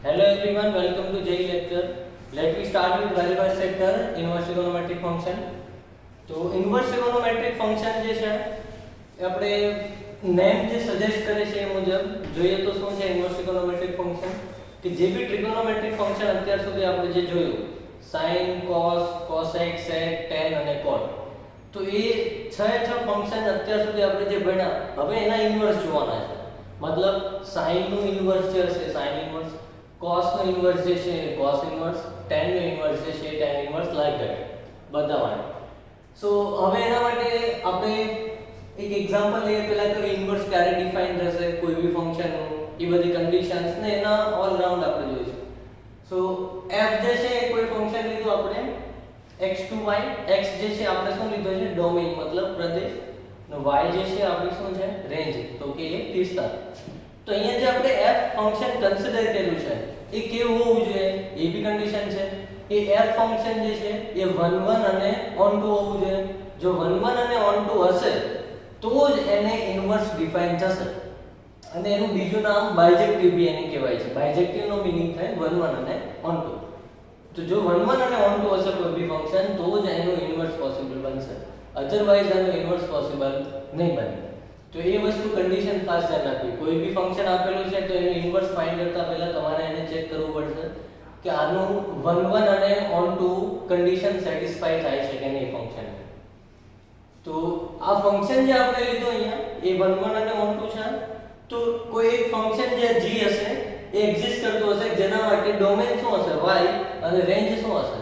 Hello everyone, welcome to JEE lecture. Let me start with very first chapter, inverse trigonometric function. તો inverse trigonometric function જે છે એ આપણે name જે suggest કરે છે એ મુજબ જોઈએ તો શું છે inverse trigonometric function કે જે બી trigonometric function અત્યાર સુધી આપણે જે જોયું sin, cos, cosec, sec, tan અને cot. તો એ છ ફંક્શન અત્યાર સુધી આપણે જે ભણ્યા હવે એના ઇન્વર્સ જોવાના છે. મતલબ sin નું ઇન્વર્સ જે હશે sin ઇન્વર્સ, cos નો ઇન્વર્સ જે છે cos ઇન્વર્સ, tan નો ઇન્વર્સ જે છે tan ઇન્વર્સ, લાઈક ધેટ બધા માટે. સો હવે એના માટે આપણે એક એક્ઝામ્પલ લઈએ. પહેલા તો ઇન્વર્સ ક્યારે ડિફાઇન થશે કોઈ બી ફંક્શન નું, એ બધી કન્ડિશન્સ ને એના ઓલ રાઉન્ડ આપણે જોઈશું. સો f જે છે એ કોઈ ફંક્શન લીધું આપણે x to y, x જે છે આપણે શું લીધો છે ડોમેઇન મતલબ પ્રદેશ, અને y જે છે આપણી શું છે રેન્જ, તો કે એ વિસ્તાર. તો અહીંયા જે આપણે f ફંક્શન કન્સિડર કર્યું છે એ કેવું હોવું જોઈએ એ બી કન્ડિશન છે. એ f ફંક્શન જે છે એ 1 1 અને on 2 હોવું જોઈએ. જો 1 1 અને on 2 હશે તો જ એને ઇન્વર્સ ડિફાઇન થશે. અને એનું બીજું નામ બાયજેક્ટિવ બી એને કહેવાય છે. બાયજેક્ટિવ નો મીનિંગ થાય 1 1 અને on 2. તો જો 1 1 અને on 2 હશે કોઈ બી ફંક્શન તો જ એનું ઇન્વર્સ પોસિબલ બનશે, અધરવાઇઝ એનું ઇન્વર્સ પોસિબલ નહીં બને. તો એ વસ્તુ કન્ડિશન ખાસ ધ્યાન રાખવી. કોઈ બી ફંક્શન આપેલું છે તો એનું ઇન્વર્સ ફાઇન્ડ કરતા પહેલા તમારે એને ચેક કરવું પડશે કે આનું 1 1 અને on 2 કન્ડિશન સેટિસ્ફાઈ થાય છે કે નહીં ફંક્શન. તો આ ફંક્શન જે આપણે લીધું અહીંયા એ 1 1 અને on 2 છે. તો કોઈ એક ફંક્શન જે g હશે એ એક્ઝિસ્ટ કરતું હશે જેના માટે ડોમેન શું હશે y અને રેન્જ શું હશે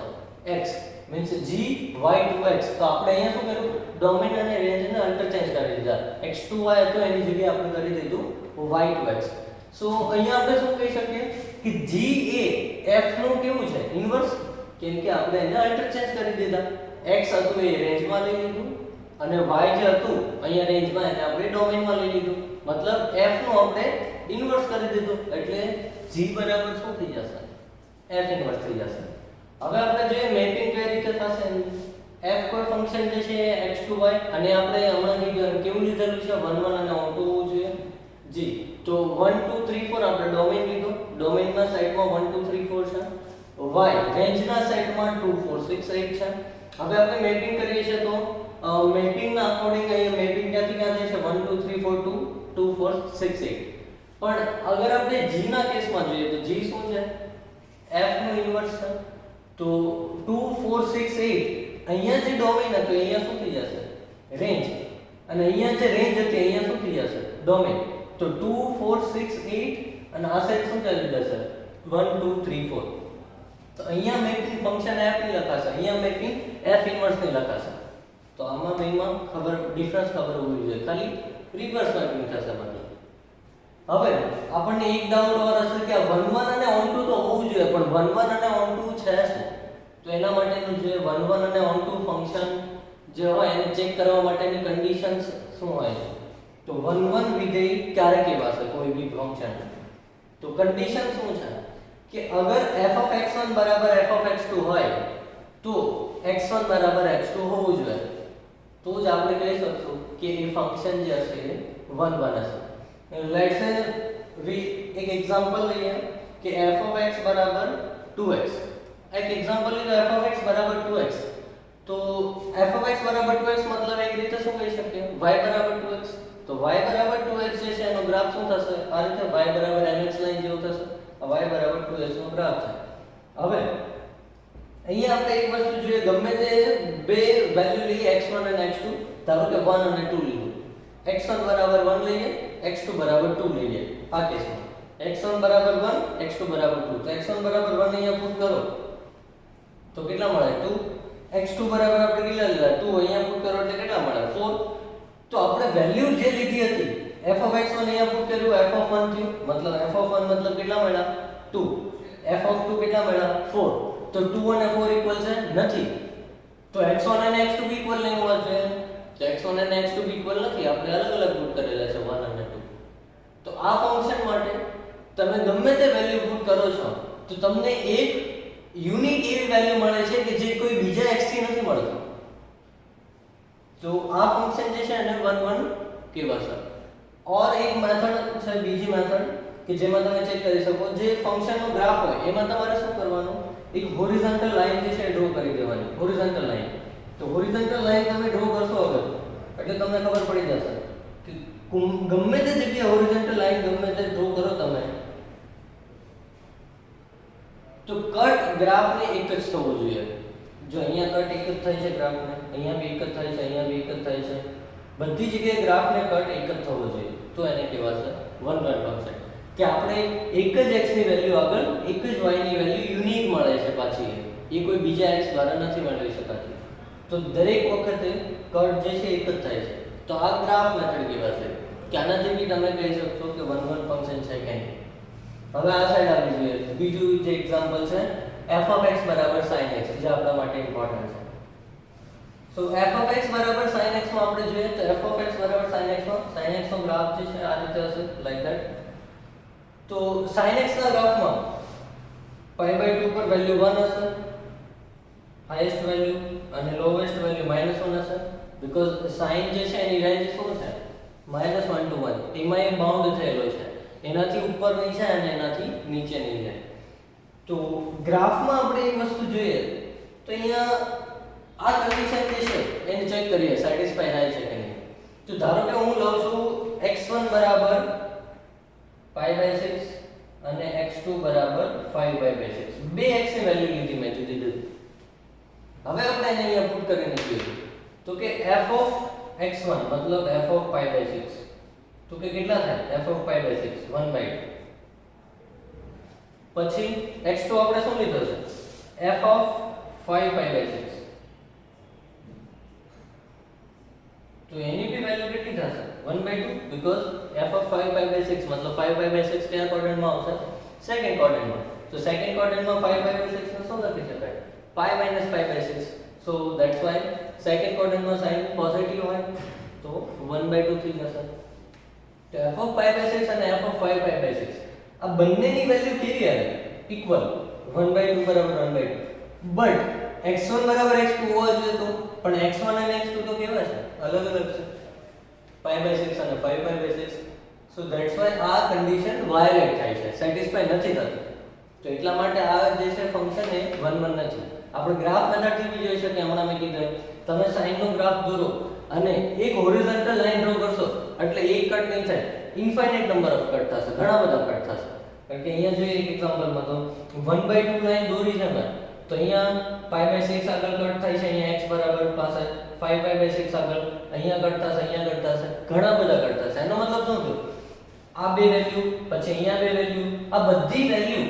x, means g y to x. તો આપણે અહીંયા શું કર્યું ડોમેન અને રેન્જ ને ઇન્ટરચેન્જ કરી દીધા. x to y હતો એની જગ્યાએ આપણે કરી દીધું y to x. સો અહીંયા આપણે શું કહી શકીએ કે g એ f નું કેવું છે ઇન્વર્સ, કેમ કે આપણે એને ઇન્ટરચેન્જ કરી દીધા. x હતું એ રેન્જમાં લઈ લીધું અને y જે હતું અહીંયા રેન્જમાં એને આપણે ડોમેનમાં લઈ લીધું. મતલબ f નું આપણે ઇન્વર્સ કરી દીધું એટલે g બરાબર શું થઈ જશે f ઇન્વર્સ થઈ જશે. હવે આપણે જોઈએ મેપિંગ કઈ રીતે થશે. f કોઈ ફંક્શન જે છે x to y અને આપણે હમણાં કેવું લીધેલું છે 1 1 અને on 2 હોવું જોઈએ g. તો 1 2 3 4 આપણે ડોમેન લીધું, ડોમેનના સાઈડમાં 1 2 3 4 છે. y રેન્જના સાઈડમાં 2 4 6 8 છે. હવે આપણે મેપિંગ કરીએ છીએ તો મેપિંગના અકોર્ડિંગ અહીંયા મેપિંગ ક્યાંથી ક્યાં થાય છે 1 2 3 4 2 2 4 6 8. પણ અગર આપણે g ના કેસમાં જોઈએ તો g શું છે f નું ઇન્વર્સ છે. તો 2 4 6 8 અહીંયા જે ડોમેન હતો અહીંયા શું થઈ જશે રેન્જ, અને અહીંયા જે રેન્જ હતી અહીંયા શું થઈ જશે ડોમેન. તો 2 4 6 8 અને આ સાઈડ શું ચાલી જશે 1 2 3 4. તો અહીંયા મેપિંગ ફંક્શન f ની લખાશે, અહીંયા મેપિંગ f ઇન્વર્સ ની લખાશે. તો આમાં બેમાં ખબર ડિફરન્સ ખબર હોવી જોઈએ, ખાલી રિવર્સ મેપિંગ થશે બધું. હવે આપણને એક ડાઉટ ઓર હશે કે 1 1 અને on 2 તો હોવું જોઈએ પણ 1 1 અને on 2 છે શું. તો એના માટેનું જે 1 1 અને on 2 ફંક્શન જે હોય એને ચેક કરવા માટેની કન્ડિશન્સ શું હોય છે. તો 1 1 વિધેય ક્યારે કહેવાશે કોઈ બી ફંક્શન. તો કન્ડિશન શું છે કે અગર f(x1) બરાબર f(x2) હોય તો x1 બરાબર x2 હોવું જોઈએ. તો જ આપણે કહી શકશું કે એ ફંક્શન જે હશે એ 1 1 હશે. લેટ્સ સે એક એક્ઝામ્પલ લઈએ કે f(x) બરાબર 2x. એક એક્ઝામ્પલ લીધો f(x) બરાબર 2x. તો f(x) બરાબર 2x મતલબ એક રીતે શું કહી શકીએ y બરાબર 2x. તો y બરાબર 2x જે છે એનો ગ્રાફ શું થશે આ રીતે y બરાબર mx લાઈન જેવું થશે. આ y બરાબર 2x નો ગ્રાફ છે. હવે અહીંયા આપણે એક વસ્તુ જોઈએ, ગમે તે બે વેલ્યુ લઈએ x1 અને x2. ધારો કે 1 અને 2 લીધું, x1 બરાબર 1 લઈએ, x2 બરાબર 2 લઈએ. આ કેસમાં x1 બરાબર 1, x2 બરાબર 2. તો x1 બરાબર 1 અહીંયા પુટ કરો તો કેટલા મળે 2. x2 બરાબર આપણે કેટલા લીધા 2, અહીંયા પુટ કરો એટલે કેટલા મળે 4. તો આપણે વેલ્યુ જે લીધી હતી f(x1) અહીંયા પુટ કર્યું f(1) થયું, મતલબ f(1) મતલબ કેટલા મળ્યા 2, f(2) કેટલા મળ્યા 4. તો 2 અને 4 ઇક્વલ છે નથી. તો x1 અને x2 ઇક્વલ નહીં હોવા જોઈએ. તો x1 અને x2 ઇક્વલ નથી, આપણે અલગ અલગ પુટ કરેલા છે 1 અને 2. તો આ ફંક્શન માટે તમે ગમે તે વેલ્યુ પુટ કરો છો તો તમને એક યુનિક એવી વેલ્યુ મળે છે કે જે કોઈ બીજા x થી નથી મળતું. તો આ ફંક્શન જે છે એને 1 1 કહેવાશે. ઓર એક મેથડ છે બીજી મેથડ કે જેમાં તમે ચેક કરી શકો જે ફંક્શનનો ગ્રાફ હોય એમાં તમારે શું કરવાનું, એક હોરિઝોન્ટલ લાઈન જે છે ડ્રો કરી દેવાની, હોરિઝોન્ટલ લાઈન. તો હોરિઝોન્ટલ લાઈન તમે ડ્રો કરશો અગર એટલે તમને ખબર પડી જશે કે ગમે તે જગ્યાએ હોરિઝોન્ટલ લાઈન ગમે તે ડ્રો કરો તમે તો કટ ગ્રાફને એક જ થવું જોઈએ. જો અહીંયા કટ એક જ થાય છે ગ્રાફને, અહીંયા બી એક જ થાય છે, અહીંયા બી એક જ થાય છે, બધી જગ્યાએ ગ્રાફને કટ એક જ થવો જોઈએ, તો એને કહેવાશે વન વન ફંક્શન. કે આપણે એક જ x ની વેલ્યુ આગળ એક જ y ની વેલ્યુ યુનિક મળે છે પાછી, એ કોઈ બીજા x દ્વારા નથી મેળવી શકાતી. તો દરેક વખતે કટ જે છે એક જ થાય છે. તો આ ગ્રાફ મેથડ કહેવાશે કે આનાથી બી તમે કહી શકશો કે વન વન ફંક્શન છે કે નહીં. હવે આ સાઈડ આવી જોઈએ. બીજું જે એક્ઝામ્પલ છે f of x બરાબર sin x, જે આપણા માટે ઇમ્પોર્ટન્ટ છે. સો f of x બરાબર sin x માં આપણે જોઈએ તો f of x બરાબર sin x માં sin x નો ગ્રાફ જે છે આ રીતે હશે, લાઈક ધેટ. તો sin x ના ગ્રાફમાં π/2 પર વેલ્યુ 1 હશે, હાઈએસ્ટ વેલ્યુ, અને લોએસ્ટ વેલ્યુ -1 હશે. બીકોઝ sin જે છે એની રેન્જ શું છે -1 to 1, એમાં એ બાઉન્ડ થયેલો છે, એનાથી ઉપર નહીં છે અને એનાથી નીચે નહીં છે. તો ગ્રાફમાં આપણે એક વસ્તુ જોઈએ તો અહીંયા આ કન્ડિશન જે છે એને ચેક કરીએ સેટિસ્ફાઈ થાય છે કે નહીં. તો ધારો કે હું લઉં છું x1 બરાબર π/6 અને x2 બરાબર 5/6, બે x ની વેલ્યુ લીધી મેં જુદી જુદી. હવે આપણે એને અહીંયા પુટ કરીને જોઈએ તો કે f of x1 મતલબ f of π/6 તો કે કેટલા થાય f of π/6 1/2. પછી x2 આપણે શું લીધો છે f of 5/6, તો એની બી વેલ્યુ કેટલી થશે 1/2, બીકોઝ f of 5/6 મતલબ 5/6 કયા ક્વોડ્રન્ટમાં આવશે સેકન્ડ ક્વોડ્રન્ટમાં. તો સેકન્ડ ક્વોડ્રન્ટમાં 5/6 ને શું લખી શકાય pi minus π/6. so that's why second ક્વોડ્રન્ટમાં sin પોઝિટિવ હોય તો 1/2 થઈ જશે. તો f of π/6 અને f of 5/6 આ બંનેની વેલ્યુ કેવી આવે ઇક્વલ 1/2 બરાબર 1/2, બટ x1 બરાબર x2 હોવા જોઈએ તો, પણ x1 અને x2 તો કેવા છે અલગ અલગ છે π/6 અને 5/6. so that's why આ કન્ડિશન વાયોલેટ થાય છે, સેટિસ્ફાઈ નથી થતી. તો એટલા માટે આ જે છે ફંક્શન એ 1 1 નથી. આપણે ગ્રાફ મેથડથી બી જોઈ શકીએ, હમણાં મેં કીધું તમે sin નો ગ્રાફ દોરો અને એક હોરિઝોન્ટલ લાઈન ડ્રો કરશો એટલે એક કટ નહીં થાય, ઇન્ફાઇનાઇટ નંબર ઓફ કટ થશે, ઘણા બધા કટ થશે. કારણ કે અહીંયા જોઈએ એક એક્ઝામ્પલમાં તો 1/2 લાઈન દોરી છે મેં, તો અહીંયા π/6 આગળ કટ થાય છે, અહીંયા x બરાબર પાસે 5/6 આગળ અહીંયા કટ થશે, અહીંયા કટ થશે, ઘણા બધા કટ થશે. એનો મતલબ શું થયો આ બે વેલ્યુ પછી અહીંયા બે વેલ્યુ, આ બધી વેલ્યુ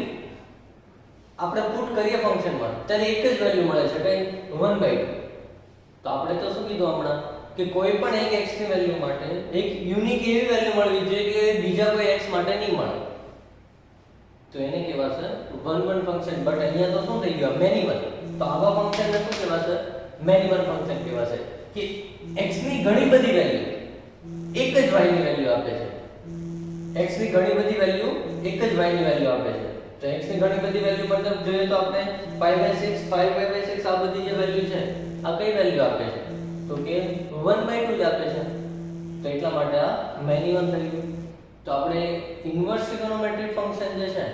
આપણે પુટ કરીએ ફંક્શનમાં ત્યારે એક જ વેલ્યુ મળે છે કઈ 1/2. તો આપણે તો શું કીધું હમણાં કે કોઈ પણ એક x ની વેલ્યુ માટે એક યુનિક એવી વેલ્યુ મળવી જોઈએ કે બીજા કોઈ x માટે નહીં મળે, તો એને કહેવાશે 1 1 ફંક્શન. બટ અહીંયા તો શું થઈ ગયું મેની વન. તો આવા ફંક્શનને શું કહેવાશે મેની વન ફંક્શન કહેવાશે કે x ની ઘણી બધી વેલ્યુ એક જ y ની વેલ્યુ આપે છે, x ની ઘણી બધી વેલ્યુ એક જ y ની વેલ્યુ આપે છે. તો x ની ઘણી બધી વેલ્યુ મતલબ જોઈએ તો આપણે 5/6 5/6 આ બધી જે વેલ્યુ છે આ કઈ વેલ્યુ આપે છે તો કે 1/2 જ આપે છે. તો એટલા માટે આ મેની વન થઈ ગયું. તો આપણે ઇન્વર્સ ટ્રિગોનોમેટ્રિક ફંક્શન જે છે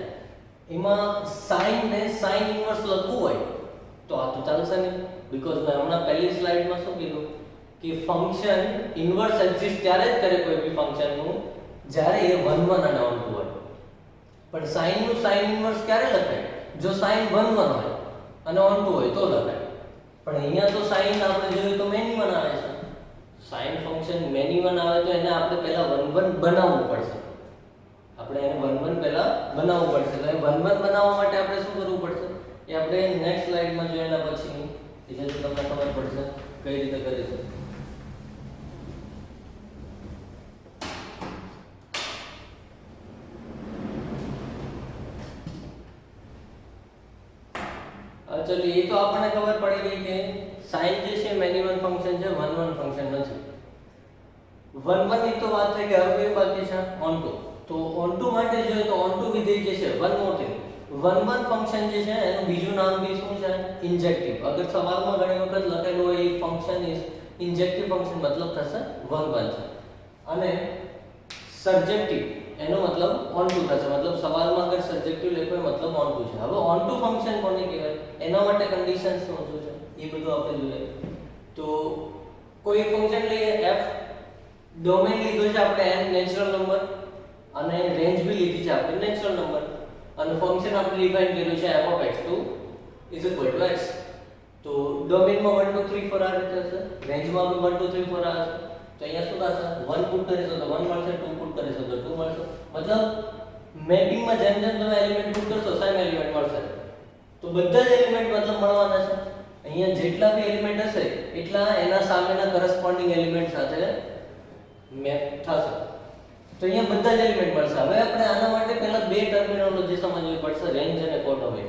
એમાં sin ને sin ઇન્વર્સ લખવું હોય તો આ તો ચાલશે નહીં, બીકોઝ મેં હમણાં પહેલી સ્લાઇડમાં શું કીધું કે ફંક્શન ઇન્વર્સ એક્ઝિસ્ટ ત્યારે જ કરે કોઈ બી ફંક્શનનું જ્યારે એ 1 1 અને 1 2 હોય. પણ sin નું sin ઇન્વર્સ ક્યારે લખાય જો sin 1 1 હોય અને 1 2 હોય તો લખાય. પણ અહીંયા તો sin આપણે જોઈએ તો મેની વન આવે છે, sin ફંક્શન મેની વન આવે તો એને આપણે પહેલા 1 1 બનાવવું પડશે, આપણે એને 1 1 પહેલા બનાવવું પડશે. તો એ 1 1 બનાવવા માટે આપણે શું કરવું પડશે એ આપણે નેક્સ્ટ સ્લાઇડમાં જોઈના પછી એટલે તમને ખબર પડશે કઈ રીતે કરીશું. ચલો એ તો આપણને ખબર પડી ગઈ કે sin જે છે મેની વન ફંક્શન છે 1 1 ફંક્શન નથી. 1 1 ની તો વાત થઈ કે હવે બાકી છે onto. તો onto માટે જોઈએ તો onto વિધેય જે છે વન મોર થિંગ 1 1 ફંક્શન જે છે એનું બીજું નામ બી શું છે ઇન્જેક્ટિવ. અગર સવાલમાં ઘણી વખત લખેલું હોય એ ફંક્શન ઇઝ ઇન્જેક્ટિવ ફંક્શન મતલબ થશે 1 1 છે. અને સર્જેક્ટિવ એનો મતલબ ઓન ટુ થશે, મતલબ સવાલમાં અગર સબ્જેક્ટિવ લખ્યું હોય મતલબ ઓન ટુ છે. હવે ઓન ટુ ફંક્શન કોને કહેવાય, એના માટે કન્ડિશન શું છે એ બધું આપણે જોઈએ. તો કોઈ એક ફંક્શન લઈએ f, ડોમેન લીધો છે આપણે n નેચરલ નંબર અને રેન્જ બી લીધી છે આપણે નેચરલ નંબર, અને ફંક્શન આપણે ડિફાઇન કર્યું છે f(x2) = x. તો ડોમેનમાં 1 2 3 4 આ રીતે હશે, રેન્જમાં બી 1 2 3 4 આ હશે. તો અહીંયા શું થશે, 1 પુટ કરીશું તો 1 મળશે, 2 પુટ કરીશું તો 2 મળશે. મતલબ મેપિંગમાં જેમ જેમ તમે એલિમેન્ટ પુટ કરશો સેમ એલિમેન્ટ મળશે. તો બધા જ એલિમેન્ટ મતલબ મળવાના છે. અહીંયા જેટલા બી એલિમેન્ટ હશે એટલા એના સામેના કરસ્પોન્ડિંગ એલિમેન્ટ સાથે મેપ થશે. તો અહીંયા બધા જ એલિમેન્ટ મળશે. હવે આપણે આના માટે પહેલા બે ટર્મિનોલોજી સમજવી પડશે, રેન્જ અને કોડોમેન.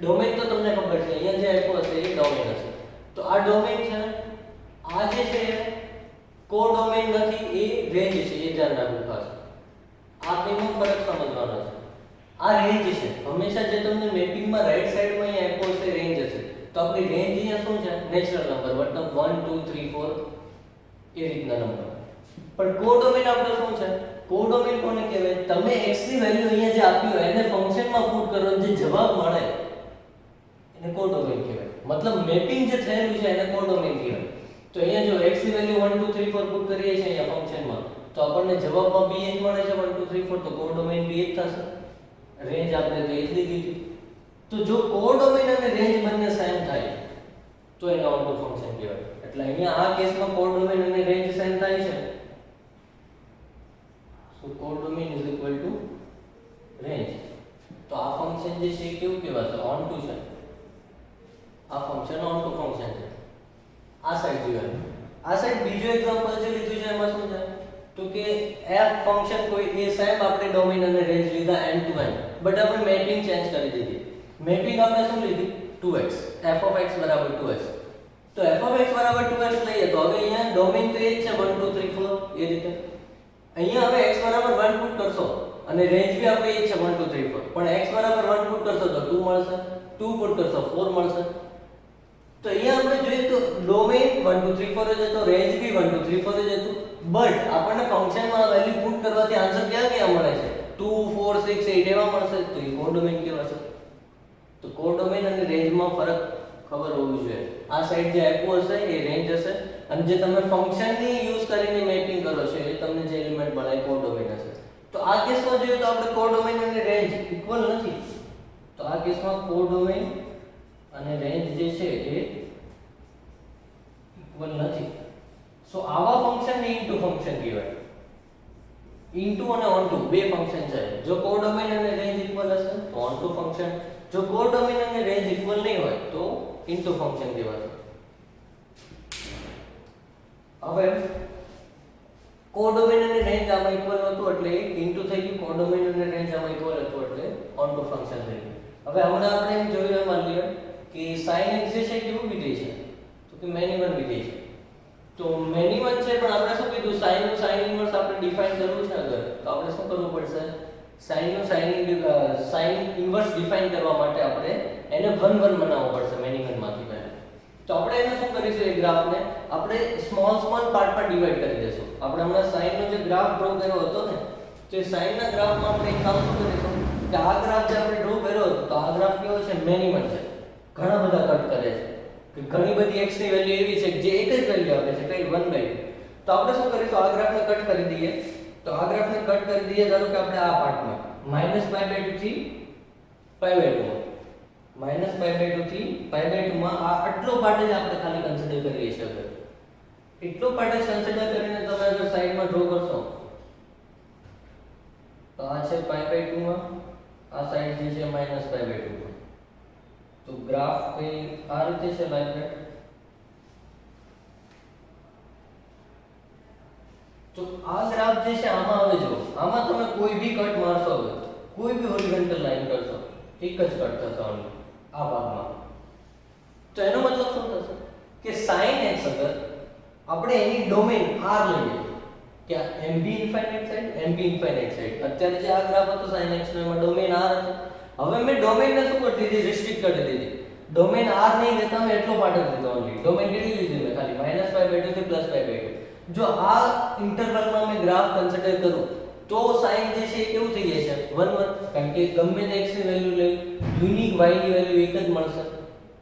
ડોમેન તો તમને ખબર છે, અહીંયા જે આપ્યું હશે એ ડોમેન હશે. તો આ ડોમેન છે, આ જે છે કોડોમેન નથી, એ રેન્જ છે, એ ધ્યાન રાખવું ખાસ. આ બેનો ફરક સમજવાનો છે. આ રેન્જ છે, હંમેશા જે તમને મેપિંગમાં રાઈટ સાઈડમાં અહીંયા આપ્યો હશે રેન્જ હશે. તો આપણી રેન્જ અહીંયા શું છે, નેચરલ નંબર, મતલબ 1 2 3 4 એ રીતના નંબર. પણ કોડોમેન આપણે શું છે, કોડોમેન કોને કહેવાય, તમે x ની વેલ્યુ અહીંયા જે આપ્યું હોય એને ફંક્શનમાં પુટ કરો જે જવાબ મળે એને કોડોમેન કહેવાય. મતલબ મેપિંગ જે થયેલું છે એને કોડોમેન કહેવાય. તો અહીંયા જો x ની વેલ્યુ 1 2 3 4 પુટ કરીએ છીએ અહીંયા ફંક્શનમાં, તો આપણને જવાબમાં b જ મળે છે 1 2 3 4, તો કોડોમેન b જ થશે. રેન્જ આપણે તો એ જ લીધી. તો જો કોડોમેન અને રેન્જ બંને સેમ થાય તો એને ઓન ટુ ફંક્શન કહેવાય. એટલે અહીંયા આ કેસમાં કોડોમેન અને રેન્જ સેમ થાય છે, સો કોડોમેન = રેન્જ. તો આ ફંક્શન જે છે કેવું કહેવાશે, ઓન ટુ છે. આ ફંક્શન ઓન ટુ ફંક્શન છે. આ સાઈડ જોઈએ, આ સાઈડ બીજો એક્ઝામ્પલ જે લીધું છે એમાં શું છે, તો કે f ફંક્શન કોઈ એ સેમ આપણે ડોમેન અને રેન્જ લીધા n to n, બટ આપણે મેપિંગ ચેન્જ કરી દીધી. મેપિંગ આપણે શું લીધી, 2x, f(x) = 2x. તો f(x) = 2x લઈએ તો હવે અહીંયા ડોમેન તો એ જ છે 1 2 3 4 એ રીતે. અહીંયા હવે x = 1 પુટ કરશો અને રેન્જ બી આપણે એ જ છે 1 2 3 4, પણ x = 1 પુટ કરશો તો 2 મળશે, 2 પુટ કરશો 4 મળશે. તો અહીંયા આપણે જોઈએ તો ડોમેન 1 2 3 4 જ હતો, રેન્જ બી 1 2 3 4 જ હતું, બટ આપણને ફંક્શનમાં વેલ્યુ પુટ કરવાથી આન્સર ક્યાં મળે છે, 2 4 6 8 એવા મળશે. તો એ કોડોમેન કહેવાશે. તો કોડોમેન અને રેન્જમાં ફરક ખબર હોવી જોઈએ. આ સાઈડ જે આપ્યું હશે એ રેન્જ હશે, અને જે તમે ફંક્શનની યુઝ કરીને મેપિંગ કરો છો એ તમને જે એલિમેન્ટ મળે એ કોડોમેન હશે. તો આ કેસમાં જોઈએ તો આપણે કોડોમેન અને રેન્જ ઇક્વલ નથી. તો આ કેસમાં કોડોમેન અને રેન્જ જે છે એ ઇક્વલ નથી. સો આવા ફંક્શનને ઇનટુ ફંક્શન કહેવાય. ઇનટુ અને ઓનટુ બે ફંક્શન છે. જો કોડોમેન અને રેન્જ ઇક્વલ હશે તો ઓનટુ ફંક્શન, જો કોડોમેન અને રેન્જ ઇક્વલ નહીં હોય તો ઇનટુ ફંક્શન કહેવાશે. હવે કોડોમેન અને રેન્જ આમાં ઇક્વલ હતું એટલે ઇનટુ થઈ ગયું, કોડોમેન અને રેન્જ આમાં ઇક્વલ હતું એટલે ઓનટુ ફંક્શન થઈ ગયું. હવે હમણાં આપણે એમ જોયું માન લ્યો કે sin x જે છે કેવું વિધેય છે, તો કે મેનીવન વિધેય છે. તો મેનીવન છે પણ આપણે શું કીધું, sin નું sin ઇન્વર્સ આપણે ડિફાઇન કરવું છે અગર, તો આપણે શું કરવું પડશે, sin નું sin ઇન્વર્સ ડિફાઇન કરવા માટે આપણે એને 1 1 બનાવવો પડશે મેનીવનમાંથી પહેલા. તો આપણે એને શું કરીશું, એ ગ્રાફને આપણે સ્મોલ પાર્ટમાં ડિવાઈડ કરી દઈશું. આપણે હમણાં sin નો જે ગ્રાફ ડ્રો કર્યો હતો ને, તો એ sin ના ગ્રાફમાં આપણે એક કામ શું કરીશું કે આ ગ્રાફ જે આપણે ડ્રો કર્યો હતો તો આ ગ્રાફ કેવો છે, મેનીવન છે, ઘણા બધા કટ કરે છે, કે ઘણી બધી x ની વેલ્યુ એવી છે જે એક જ વેલ્યુ આપે છે, કઈ 1/2. તો આપણે શું કરીશું, આ ગ્રાફને કટ કરી દઈએ. તો આ ગ્રાફને કટ કરી દઈએ, ધારો કે આપણે આ પાર્ટમાં -π/2 થી π/2 -π/2 થી π/2 માં આ આટલો પાર્ટ જ આપણે ખાલી કન્સિડર કરીએ છીએ. અગર એટલો પાર્ટ જ કન્સિડર કરીને તમે અગર સાઈડમાં ડ્રો કરશો તો આ છે π/2 માં, આ સાઈડ જે છે -π/2 માં. તો ગ્રાફ કઈ આ રીતે છે લાઈક ધેટ. તો આ ગ્રાફ જે છે આમાં આવે જો, આમાં તમે કોઈ બી કટ મારશો, હવે કોઈ બી હોરિઝોન્ટલ લાઈન કરશો એક જ કટ થશે ઓનલી આ ભાગમાં. તો એનો મતલબ શું થશે કે sin x અગર આપણે એની ડોમેન r લઈએ કે mb infinite side mb infinite side, અત્યારે જે આ ગ્રાફ હતો sin x નો એમાં ડોમેન r હતો. હવે મેં ડોમેનને શું કરી દીધી, રિસ્ટ્રિક્ટ કરી દીધી. ડોમેન r નહીં લેતા મેં એટલો પાર્ટ જ લીધો ઓનલી. ડોમેન કેટલી લીધી મેં, ખાલી -π/2 થી +π/2. જો આ ઇન્ટરવલમાં મેં ગ્રાફ કન્સિડર કરું તો તો સાઈન જે છે એ કેવું થઈ જાય છે 1 1, કારણ કે ગમે તે x ની વેલ્યુ લે યુનિક y ની વેલ્યુ એક જ મળશે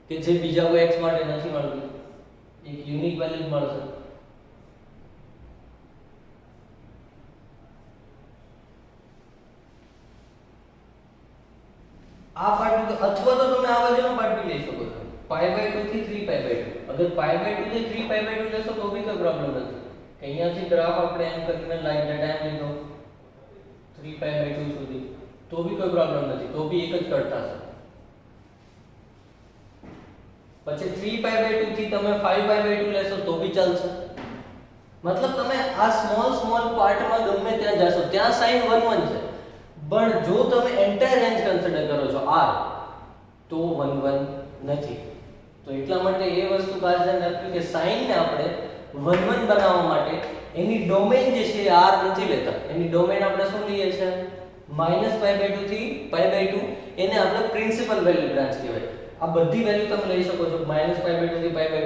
કે જે બીજા કોઈ x માટે નથી મળતી, એક યુનિક વેલ્યુ જ મળશે. આ પાર્ટ અથવા તો તમે આ બાજુનો પાર્ટ બી લઈ શકો છો π/2 થી 3π/2. અગર π/2 થી 3π/2 લેશો તો બી કોઈ પ્રોબ્લેમ નથી. અહીંયાથી ગ્રાફ આપણે એમ કરીને લાઈન ટાઈમ લીધો 3π/2 સુધી તો બી કોઈ પ્રોબ્લેમ નથી, તો બી એક જ કટ થશે. પછી 3π/2 થી તમે 5π/2 લેશો તો બી ચાલશે. મતલબ તમે આ સ્મોલ પાર્ટમાં ગમે ત્યાં જશો ત્યાં સાઈન 1 1 છે, પણ જો તમે એન્ટાયર રેન્જ કન્સિડર કરો છો r તો 1 1 નથી. તો એટલા માટે એ વસ્તુ ખાસ ધ્યાન રાખવી કે સાઈન ને આપણે 1 1 બનાવવા માટે એની ડોમેન જે છે r નથી લેતા. એની ડોમેન આપણે શું લઈએ છે -π/2 થી π/2. એને આપણે પ્રિન્સિપલ વેલ્યુ બ્રાન્ચ કહેવાય. આ બધી વેલ્યુ તમે લઈ શકો છો -π/2 થી π/2,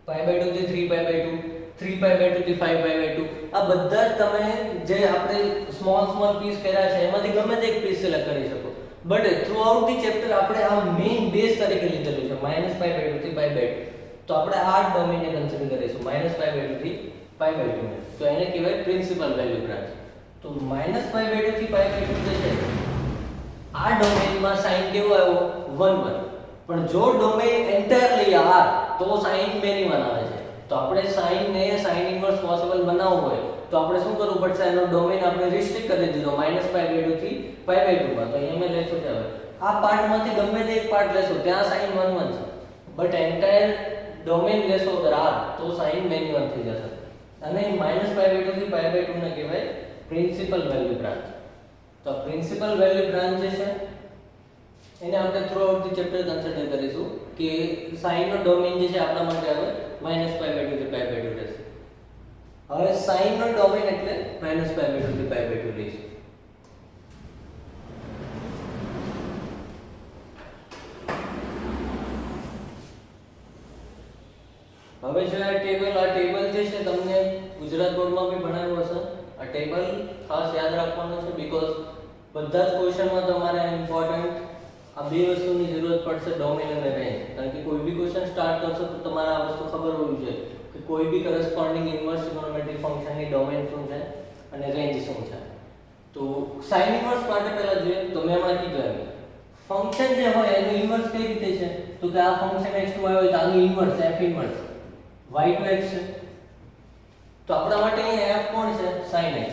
π/2 થી 3π/2, 3π/2 થી 5π/2. આ બધા જ તમે જે આપણે સ્મોલ પીસ કર્યા છે એમાંથી ગમે તે એક પીસ સિલેક્ટ કરી શકો. But through out the chapter આપણે આ મેઇન બેઝ તરીકે લીધેલું છે -π/2 થી π/2. તો આપણે આ ડોમેનને કન્સિડર કરીશું -π/2 થી π/2 ને. તો એને કહેવાય પ્રિન્સિપલ વેલ્યુ બ્રાન્ચ. તો -π/2 થી π/2 જે છે આ ડોમેનમાં સાઈન કેવો આવ્યો 1 1. પણ જો ડોમેન એન્ટાયરલી r તો સાઈન મેની બનાવે છે. તો આપણે સાઈન ને સાઈન ઇન્વર્સ પોસિબલ બનાવવું હોય તો આપણે શું કરવું પડશે, એનો ડોમેન આપણે રિસ્ટ્રિક્ટ કરી દીધો -π/2 થી π/2 માં. તો અહીંયા મેં લખ્યું છે હવે આ પાર્ટમાંથી ગમે તે એક પાર્ટ લેશો ત્યાં સાઈન 1 1 છે, બટ એન્ટાયર ડોમેન લેશો અગર r તો સાઈન મેની 1 થઈ જશે. અને -π/2 થી π/2 ને કહેવાય પ્રિન્સિપલ વેલ્યુ બ્રાન્ચ. તો પ્રિન્સિપલ વેલ્યુ બ્રાન્ચ જે છે એને આપણે through out the chapter consider કરીશું કે સાઈન નો ડોમેન જે છે આપણા માટે હવે -π/2 થી π/2 રહેશે. હવે સાઈન નો ડોમેન એટલે -π/2 થી π/2 લઈશું. હવે જો આ ટેબલ જે છે તમને ગુજરાત બોર્ડમાં બી ભણાવ્યું હશે. આ ટેબલ ખાસ યાદ રાખવાનું છે બીકોઝ બધા જ ક્વેશ્ચનમાં તમારે ઇમ્પોર્ટન્ટ આ બે વસ્તુની જરૂરત પડશે, ડોમેન અને રેન્જ. કારણ કે કોઈ બી ક્વેશ્ચન સ્ટાર્ટ કરશો તો તમારે આ વસ્તુ ખબર હોવી જોઈએ કે કોઈ બી કરસ્પોન્ડિંગ ઇન્વર્સ ટ્રિગોનોમેટ્રિક ફંક્શનની ડોમેન શું છે અને રેન્જ શું છે. તો સાઇન ઇન્વર્સ માટે પહેલા જોઈએ તો મેં હમણાં કીધું એમ ફંક્શન જે હોય એનું ઇન્વર્સ કઈ રીતે છે તો કે આ ફંક્શન x to y હોય તો આનું inverse f inverse y to x છે. તો આપણા માટે અહીંયા f કોણ છે sin x.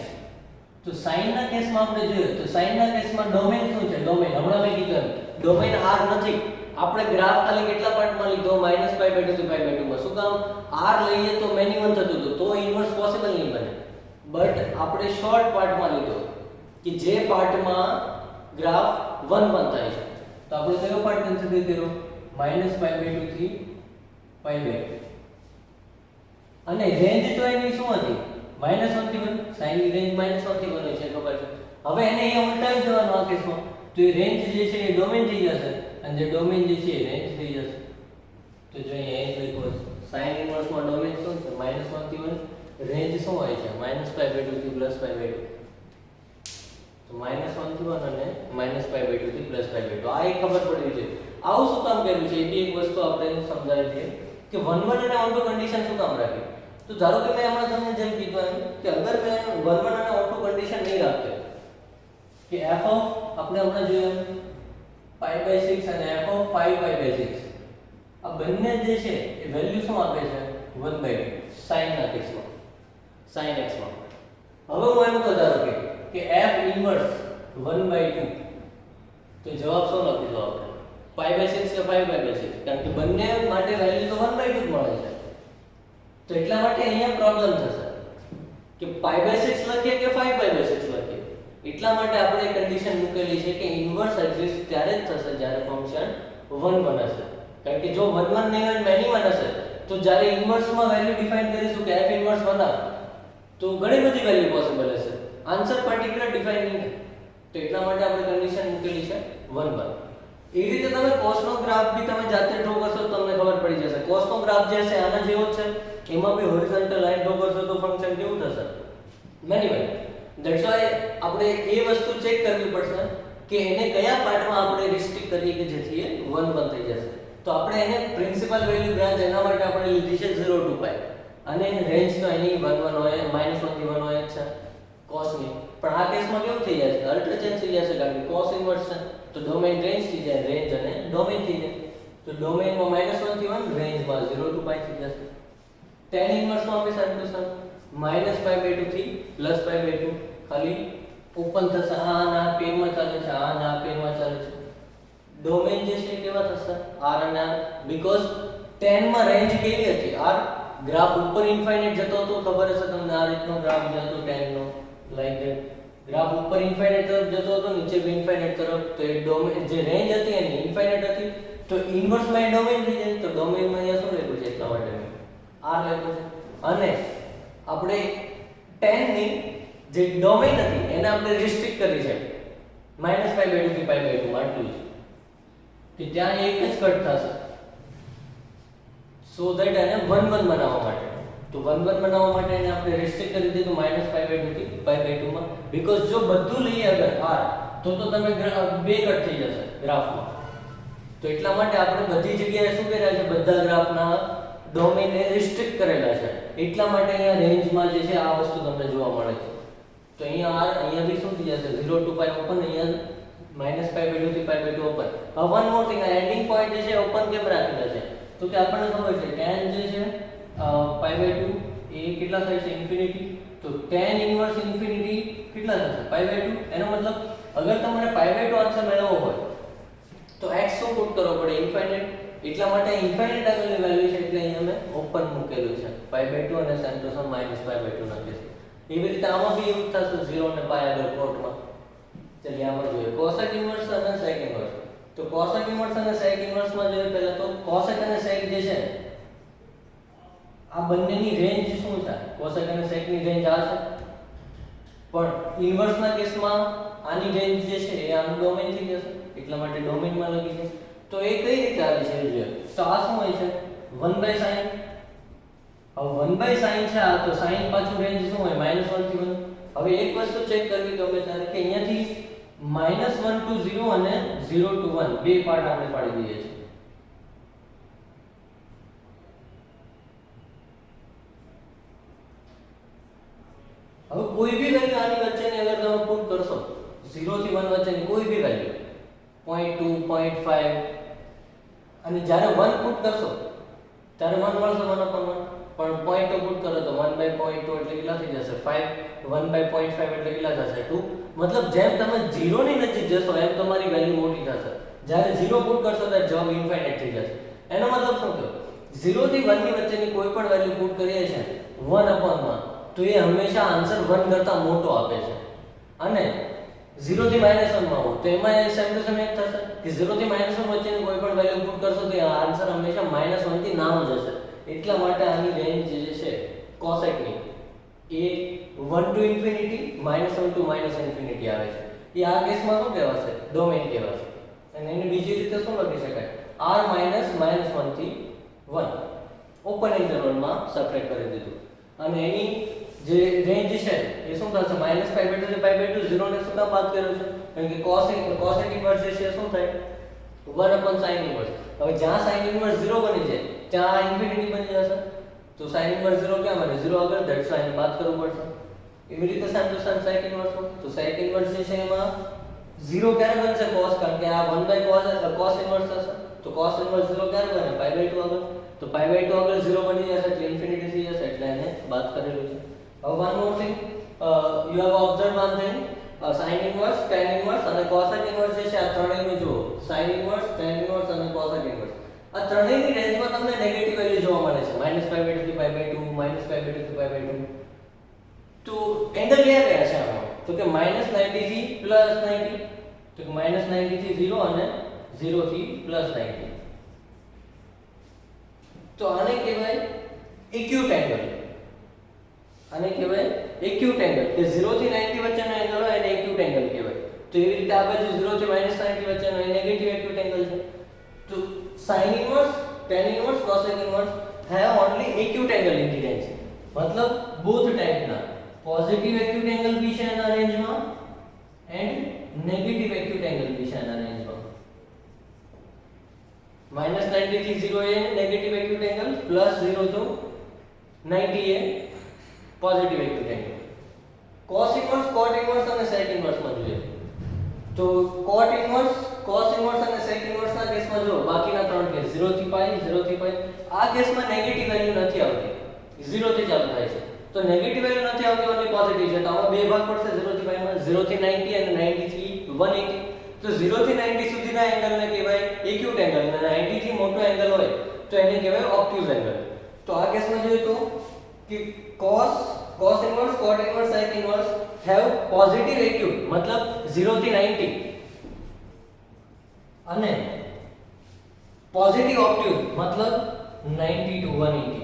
તો sin ના કેસમાં આપણે જોઈએ તો sin ના કેસમાં ડોમેન શું છે, ડોમેન હમણાં મેં કીધું ડોમેન r નથી. આપણે ગ્રાફ ખાલી કેટલા પાર્ટમાં લીધો -π/2 થી π/2 માં. શું કામ r લઈએ તો મેની 1 થતું હતું તો ઇન્વર્સ પોસિબલ નહીં બને. બટ આપણે શોર્ટ પાર્ટમાં લીધો કે જે પાર્ટમાં ગ્રાફ 1 1 થાય છે. તો આપણે કયો પાર્ટ કન્સિડર કર્યો -π/2 થી π/2. અને રેન્જ તો એની શું હતી -1 થી 1. sin ની રેન્જ -1 થી 1 હોય છે ખબર છે. હવે એને અહીંયા ઉલટાવી દેવાનું આ કેસમાં તો એ રેન્જ જે છે એ ડોમેન થઈ જશે અને જે ડોમેન જે છે એ રેન્જ થઈ જશે. તો જો અહીંયા એ લખ્યું છે sin ઇન્વર્સ માં ડોમેન શું છે -1 થી 1, રેન્જ શું હોય છે -π/2 થી +π/2. તો -1 થી 1 અને -π/2 થી +π/2. તો આ એક ખબર પડવી જોઈએ. આવું શું કામ કર્યું છે એ બી એક વસ્તુ આપણે સમજાવી દઈએ કે 1 1 અને ઓટો કન્ડિશન શું કામ રાખી. તો ધારો કે મેં હમણાં તમને જેમ કીધું એમ કે અગર મેં 1 1 અને ઓટો કન્ડિશન નહીં રાખતો કે f ઓફ આપણે હમણાં જોયું π/6 અને f ઓફ 5π/6 આ બંને જે છે એ વેલ્યુ શું આપે છે 1/2 sin ના કેસમાં sin x માં. હવે હું એમ કહું ધારો કે f ઇન્વર્સ 1/2 તો જવાબ શું લખીશું આપણે π/6 કે 5/6 કારણ કે બંને માટે વેલ્યુ તો 1/2 જ મળે છે. તો એટલા માટે અહીંયા પ્રોબ્લેમ થશે કે π/6 લખીએ કે 5/6 લખીએ. એટલા માટે આપણે કન્ડિશન મૂકેલી છે કે ઇન્વર્સ એક્ઝિસ્ટ ત્યારે જ થશે જ્યારે ફંક્શન 1 1 હશે. કારણ કે જો 1 1 નહીં હોય મેની 1 હશે તો જ્યારે ઇન્વર્સમાં વેલ્યુ ડિફાઇન કરીશું કે f ઇન્વર્સ 1 તો ઘણી બધી વેલ્યુ પોસિબલ હશે, આન્સર પર્ટિક્યુલર ડિફાઇન નહીં થાય. તો એટલા માટે આપણે કન્ડિશન મૂકેલી છે 1 1. એ રીતે તમે કોસનો ગ્રાફ બી તમે જાતે ડ્રો કરશો તો તમને ખબર પડી જશે. કોસનો ગ્રાફ જે છે આના જેવો જ છે, એમાં બી હોરિઝોન્ટલ લાઈન ડ્રો કરશો તો ફંક્શન કેવું થશે મેની 1. ધેટ્સ વાય આપણે એ વસ્તુ ચેક કરવી પડશે કે એને કયા પાર્ટમાં આપણે રિસ્ટ્રિક્ટ કરીએ કે જેથી એ 1 1 થઈ જશે. તો આપણે એને પ્રિન્સિપલ વેલ્યુ બ્રાન્ચ એના માટે આપણે લીધી છે 0 to pi અને રેન્જ તો એની 1 1 હોય -1 થી 1 હોય છે cos ની. પણ આ કેસમાં કેવું થઈ જશે? અલ્ટર ચેન્જ થઈ જશે કારણ કે cos ઇન્વર્સ છે તો ડોમેઇન રેન્જ થઈ જાય, રેન્જ અને ડોમેઇન થઈ જાય. તો ડોમેઇનમાં -1 થી 1, રેન્જમાં 0 to pi થઈ જશે. tan ઇન્વર્સમાં આપણે સેમ ટુ સેમ -pi/2 થી +pi/2 ખાલી ઓપન થશે. આ ના પેનમાં ચાલે છે, આ ના પેનમાં ચાલે છે. ડોમેઇન જે છે કેવા થશે? r અને r, બીકોઝ tan માં રેન્જ કેવી હતી? r ગ્રાફ ઉપર ઇન્ફાઇનાઇટ જતો હતો, ખબર હશે તમને આ રીતનો ગ્રાફ જતો tan નો, લાઈક ધેટ. ગ્રાફ ઉપર ઇન્ફાઇનાઇટ તરફ જતો હતો, નીચે બી ઇન્ફાઇનાઇટ તરફ. તો એ ડોમેઇન જે રેન્જ હતી એની ઇન્ફાઇનાઇટ હતી, તો ઇન્વર્સ માં ડોમેઇન થઈ જાય. તો ડોમેઇન માં અહીંયા શું લખ્યું છે? એટલા માટે r લખ્યું છે. અને આપણે tan ની જે ડોમેઇન હતી એને આપણે રિસ્ટ્રિક્ટ કરી છે -pi/2 થી pi/2 માં, આટલું છે કે ત્યાં એક જ કટ થશે. સો ધેટ એને 1 1 બનાવવા માટે. તો 1 1 બનાવવા માટે એને આપણે રિસ્ટ્રિક્ટ કરી દીધું -pi/2 થી pi/2 માં. બીકોઝ જો બધું લઈએ અગર r તો તમે બે કટ થઈ જશે ગ્રાફમાં. તો એટલા માટે આપણે બધી જગ્યાએ શું કર્યા છે? બધા ગ્રાફના ડોમેઇનને રિસ્ટ્રિક્ટ કરેલા છે. એટલા માટે અહીંયા રેન્જમાં જે છે આ વસ્તુ તમને જોવા મળે છે. તો અહીંયા r અહીંયા બી શું થઈ જશે? 0 to pi ઓપન, અહીંયા -pi/2 થી pi/2 ઓપન. હવે વન મોર થિંગ, આ એન્ડિંગ પોઈન્ટ જે છે ઓપન કેમ રાખેલા છે? તો કે આપણને ખબર છે tan જે છે pi/2 એ કેટલા થાય છે? ઇન્ફિનિટી. તો tan ઇન્વર્સ ઇન્ફિનિટી કેટલા થશે? pi/2. એનો મતલબ અગર તમારે pi/2 આન્સર મેળવવો હોય તો x શું પુટ કરવો પડે? ઇન્ફાઇનાઇટ. એટલા માટે ઇન્ફાઇનાઇટ આગળની વેલ્યુ છે એટલે અહીંયા મેં ઓપન મૂકેલું છે pi/2 અને સેન્ટરસમ -pi/2 નાખે છે. એવી રીતે આમાં બી એવું થશે 0 અને pi આગળ પ્લોટમાં. ચલિએ આમાં જોઈએ કોસેક ઇન્વર્સ અને સેક ઇન્વર્સ. તો કોસેક ઇન્વર્સ અને સેક ઇન્વર્સમાં જોઈએ પહેલા તો કોસેક અને સેક જે છે આ બંનેની રેન્જ શું છે? કોસેક અને સેકની રેન્જ આ છે. પણ ઇન્વર્સના કેસમાં આની રેન્જ જે છે એ આનું ડોમેઇન થઈ જશે. એટલા માટે ડોમેઇનમાં લખી છે. તો એ કઈ રીતે આવે છે જોઈએ. તો આ શું હોય છે? 1/sin. હવે 1/sin છે આ, તો sin પાછું રેન્જ શું હોય? -1 થી 1. હવે એક વસ્તુ ચેક કરવી ગમે ત્યારે કે અહીંયાથી -1 to 0 અને 0 to 1 બે પાર્ટ આપણે પાડી દઈએ છીએ. હવે કોઈ બી વેલ્યુ આની વચ્ચેની અગર તમે પુટ કરશો 0 થી 1 વચ્ચેની કોઈ બી વેલ્યુ 0.2 0.5 અને જ્યારે 1 પુટ કરશો ત્યારે 1 મળશે 1/1. પણ 0.2 પુટ કરો તો 1/0.2 એટલે કેટલા થઈ જશે? 5. 1/0.5 એટલે કેટલા થશે? 2. મતલબ જેમ તમે 0 ની નજીક જશો એમ તમારી વેલ્યુ મોટી થશે. જ્યારે 0 પુટ કરશો ત્યારે જવાબ ઇન્ફાઇનાઇટ થઈ જશે. એનો મતલબ શું થયો? 0 થી 1 ની વચ્ચેની કોઈ પણ વેલ્યુ પુટ કરીએ છે 1/1 તો એ હંમેશા આન્સર 1 કરતા મોટો આપે છે. અને 0 થી -1 માં હોય તો એમાં સેમ ટુ સેમ એક થશે કે 0 થી -1 વચ્ચેની કોઈ પણ વેલ્યુ પુટ કરશો તો આ આન્સર હંમેશા -1 થી નાનો જ હશે. એટલા માટે આની રેન્જ જે છે કોસેક ની એ 1 to infinity -1 to -infinity આવે છે. એ આ કેસમાં શું કહેવાશે? ડોમેઇન કહેવાશે. અને એને બીજી રીતે શું લખી શકાય? r -1 થી 1 ઓપન ઇન્ટરવલમાં સબટ્રેક્ટ કરી દીધું. અને એની જે રેન્જ છે એ શું થશે? -pi/2 થી pi/2. 0 ને શું કામ બાદ કર્યો છે? કારણ કે cosec ઇન્વર્સ જે છે શું થાય? 1/sin inverse. હવે જ્યાં sin ઇન્વર્સ 0 બની જાય ત્યાં ઇન્ફિનિટી બની જશે. તો sin ઇન્વર્સ 0 ક્યાં બને? 0 આગળ, ધેટ્સ વાય બાદ કરવું પડશે. એવી રીતે same to same sec inverse. તો sec ઇન્વર્સ જે છે એમાં 0 ક્યારે બનશે? cos, કારણ કે આ 1/cos ઇન્વર્સ થશે. તો cos ઇન્વર્સ 0 ક્યારે બને? pi/2 આગળ. તો pi/2 આગળ 0 બની જશે એટલે ઇન્ફિનિટી થઈ જશે એટલે એને બાદ કરેલું છે. હવે one more thing, you have observe one thing, sin inverse, tan inverse અને cosec ઇન્વર્સ જે છે આ ત્રણેયનું જુઓ. sin ઇન્વર્સ, tan ઇન્વર્સ અને cosec ઇન્વર્સ આ ત્રણેયની રેન્જમાં તમને નેગેટિવ વેલ્યુ જોવા મળે છે. -pi/2 થી pi/2, -pi/2 થી pi/2. તો એંગલ કયા કયા છે આમાં? તો કે -90 થી +90. તો કે -90 થી 0 અને 0 થી +90. તો આને કહેવાય એક્યુટ એંગલ. આને કહેવાય એક્યુટ એંગલ કે 0 થી 90 વચ્ચેનો એંગલ હોય એને એક્યુટ એંગલ કહેવાય. તો એવી રીતે આ બાજુ 0 થી -90 વચ્ચેનો એ નેગેટિવ એક્યુટ એંગલ છે. તો sin inverse, tan inverse, cosec inverse have only acute angle in the range. मतलब both type ના પોઝિટિવ એક્યુટ એંગલ બી છે એના રેન્જમાં એન્ડ નેગેટિવ એક્યુટ એંગલ બી છે એના રેન્જમાં. -90 થી 0 એ નેગેટિવ એક્યુટ એંગલ, +0 to 90 એ positive acute angle. cos inverse, cot inverse અને sec ઇન્વર્સ માં જોઈએ તો cot ઇન્વર્સ, cos ઇન્વર્સ અને sec ઇન્વર્સ ના કેસમાં જો બાકીના ત્રણ કેસ 0 થી π, 0 થી π, આ કેસમાં નેગેટિવ વેલ્યુ નથી આવતી, 0 થી ચાલુ થાય છે. તો નેગેટિવ વેલ્યુ નથી આવતી, ઓન્લી પોઝિટિવ છે. તો આમાં બે ભાગ પડશે 0 થી π માં, 0 થી 90 અને 90 થી 180. તો 0 થી 90 સુધીના એંગલને કહેવાય એક્યુટ એંગલ અને 90 થી મોટો એંગલ હોય તો એને કહેવાય ઓબ્ટ્યુઝ એંગલ. તો આ કેસમાં જોઈએ તો કે cos inverse, cot inverse, sec inverse have positive acute मतलब 0 થી 90 અને positive obtuse मतलब 90 to 180.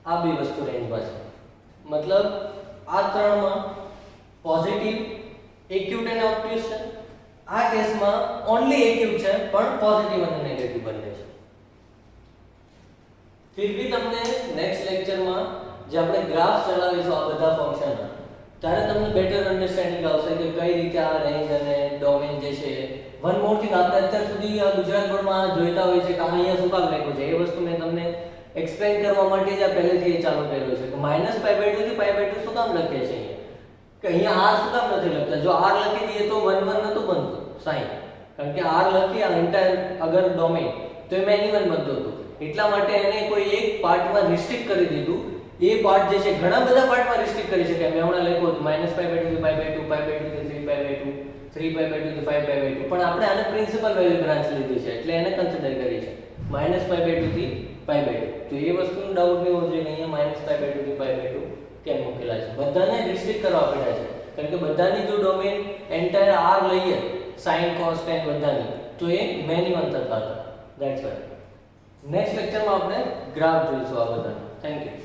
આ બે વસ્તુ રેન્જમાં છે. मतलब આ ત્રણમાં પોઝિટિવ, એક્યુટ અને ઓબ્ટ્યુઝ છે. આ કેસમાં ઓન્લી એક્યુટ છે પણ પોઝિટિવ અને નેગેટિવ બંને છે. फिर भी તમને નેક્સ્ટ લેક્ચરમાં જે આપણે ગ્રાફ ચલાવીશું આ બધા ફંક્શનના, ત્યારે તમને બેટર અન્ડરસ્ટેન્ડિંગ આવશે કે કઈ રીતે આ રેન્જ અને ડોમેન જે છે. વન મોર થિંગ, આપણે અત્યાર સુધી આ ગુજરાત બોર્ડમાં જોઈતા હોય છે કે અહીંયા શું કામ લખ્યું છે, એ વસ્તુ મેં તમને એક્સપ્લેન કરવા માટે જ આ પહેલેથી ચાલુ કર્યું છે કે -π/2 થી π/2 શું કામ લખે છે અહીંયા, કે અહીંયા r શું કામ નથી લખતા. જો r લખી દઈએ તો 1 1 નતું બનતું સાઈન, કારણ કે r લખી આ એન્ટાયર અગર ડોમેન તો એ મેન્યુઅલ બનતું હતું. એટલા માટે એને કોઈ એક પાર્ટમાં રિસ્ટ્રિક્ટ કરી દીધું. એ પાર્ટ જે છે ઘણા બધા પાર્ટમાં રિસ્ટ્રિક્ટ કરી શકાય. મેં હમણાં લખ્યું હતું -π/2 થી π/2, π/2 થી 3π/2, 3π/2 થી 5π/2, પણ આપણે આને પ્રિન્સિપલ વેલ્યુ બ્રાન્ચ લીધી છે એટલે એને કન્સિડર કરી છે -π/2 થી π/2. તો એ વસ્તુનો ડાઉટ નહીં હોવો જોઈએ કે અહીંયા -π/2 થી π/2 કેમ મૂકેલા છે. બધાને રિસ્ટ્રિક્ટ કરવા પડ્યા છે કારણ કે બધાની જો ડોમેન એન્ટાયર r લઈએ, sin cos tan બધાની, તો એ મેન્યુઅલ થતા હતા. ધેટ્સ વાય નેક્સ્ટ લેક્ચરમાં આપણે ગ્રાફ જોઈશું આ બધા. Thank you.